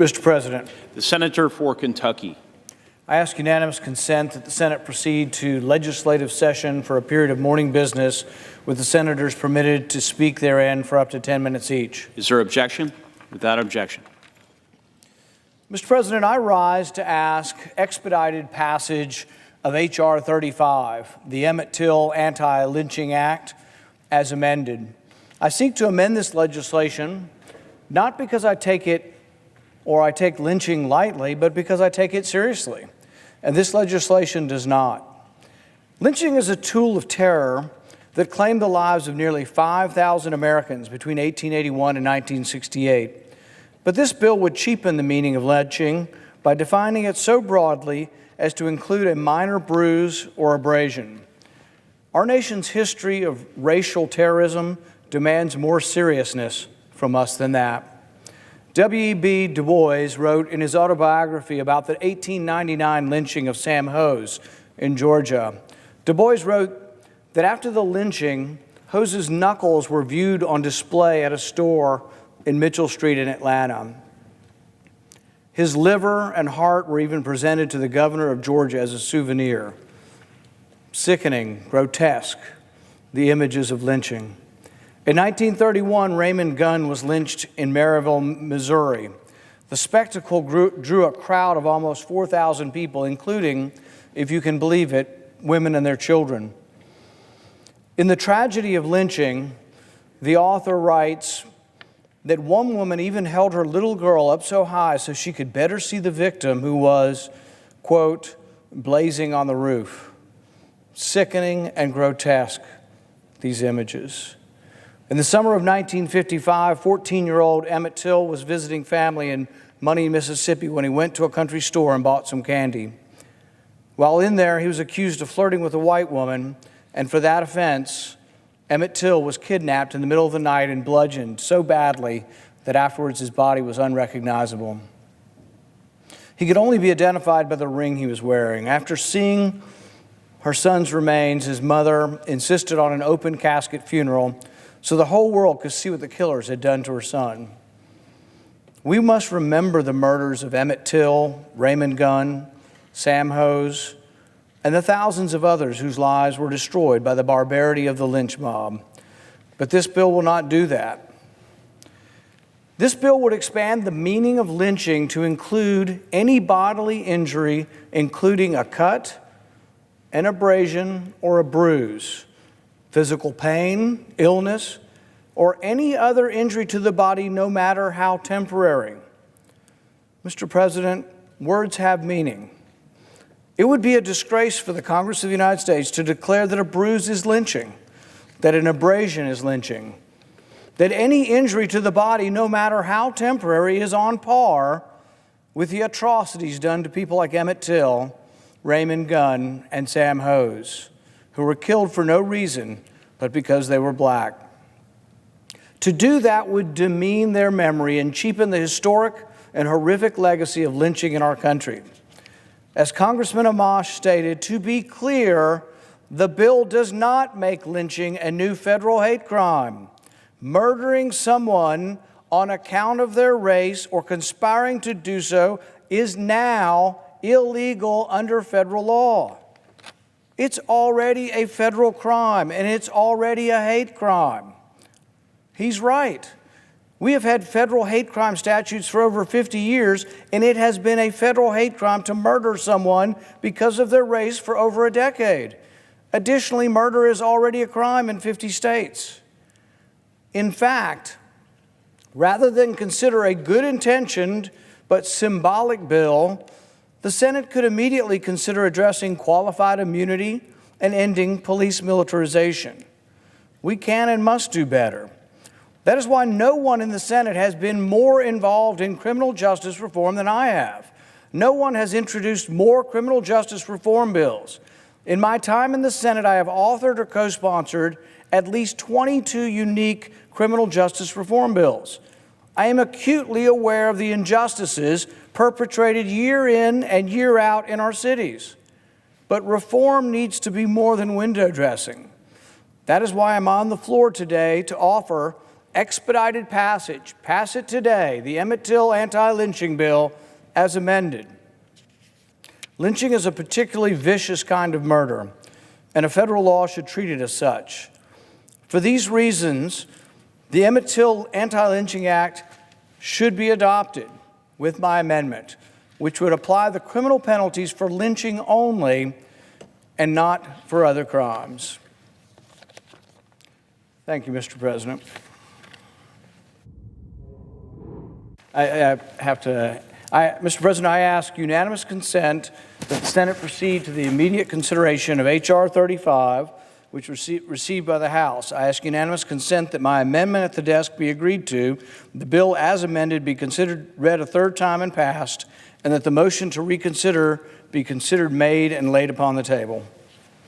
Mr. President, The senator for Kentucky. I ask unanimous consent that the Senate proceed to legislative session for a period of morning business, with the senators permitted to speak therein for up to 10 minutes each. Is there objection? Without objection. Mr. President, I rise to ask expedited passage of H.R. 35, the Emmett Till Anti-Lynching Act, as amended. I seek to amend this legislation not because I take lynching lightly, but because I take it seriously. And this legislation does not. Lynching is a tool of terror that claimed the lives of nearly 5,000 Americans between 1881 and 1968. But this bill would cheapen the meaning of lynching by defining it so broadly as to include a minor bruise or abrasion. Our nation's history of racial terrorism demands more seriousness from us than that. W.E.B. Du Bois wrote in his autobiography about the 1899 lynching of Sam Hose in Georgia. Du Bois wrote that after the lynching, Hose's knuckles were viewed on display at a store in Mitchell Street in Atlanta. His liver and heart were even presented to the governor of Georgia as a souvenir. Sickening, grotesque, the images of lynching. In 1931, Raymond Gunn was lynched in Maryville, Missouri. The spectacle drew a crowd of almost 4,000 people, including, if you can believe it, women and their children. In The Tragedy of Lynching, the author writes that one woman even held her little girl up so high so she could better see the victim, who was, quote, blazing on the roof. Sickening and grotesque, these images. In the summer of 1955, 14-year-old Emmett Till was visiting family in Money, Mississippi, when he went to a country store and bought some candy. While in there, he was accused of flirting with a white woman, and for that offense, Emmett Till was kidnapped in the middle of the night and bludgeoned so badly that afterwards his body was unrecognizable. He could only be identified by the ring he was wearing. After seeing her son's remains, his mother insisted on an open casket funeral so the whole world could see what the killers had done to her son. We must remember the murders of Emmett Till, Raymond Gunn, Sam Hose, and the thousands of others whose lives were destroyed by the barbarity of the lynch mob. But this bill will not do that. This bill would expand the meaning of lynching to include any bodily injury, including a cut, an abrasion, or a bruise, physical pain, illness, or any other injury to the body, no matter how temporary. Mr. President, words have meaning. It would be a disgrace for the Congress of the United States to declare that a bruise is lynching, that an abrasion is lynching, that any injury to the body, no matter how temporary, is on par with the atrocities done to people like Emmett Till, Raymond Gunn, and Sam Hose, who were killed for no reason but because they were black. To do that would demean their memory and cheapen the historic and horrific legacy of lynching in our country. As Congressman Amash stated, to be clear, the bill does not make lynching a new federal hate crime. Murdering someone on account of their race or conspiring to do so is now illegal under federal law. It's already a federal crime, and it's already a hate crime. He's right. We have had federal hate crime statutes for over 50 years, and it has been a federal hate crime to murder someone because of their race for over a decade. Additionally, murder is already a crime in 50 states. In fact, rather than consider a good-intentioned but symbolic bill, the Senate could immediately consider addressing qualified immunity and ending police militarization. We can and must do better. That is why no one in the Senate has been more involved in criminal justice reform than I have. No one has introduced more criminal justice reform bills. In my time in the Senate, I have authored or co-sponsored at least 22 unique criminal justice reform bills. I am acutely aware of the injustices perpetrated year in and year out in our cities. But reform needs to be more than window dressing. That is why I'm on the floor today to offer expedited passage, pass it today, the Emmett Till anti-lynching bill as amended. Lynching is a particularly vicious kind of murder, and a federal law should treat it as such. For these reasons, the Emmett Till Anti-Lynching Act should be adopted with my amendment, which would apply the criminal penalties for lynching only and not for other crimes. Thank you, Mr. President. Mr. President, I ask unanimous consent that the Senate proceed to the immediate consideration of H.R. 35, which was received by the House. I ask unanimous consent that my amendment at the desk be agreed to, the bill as amended be read a third time and passed, and that the motion to reconsider be considered made and laid upon the table.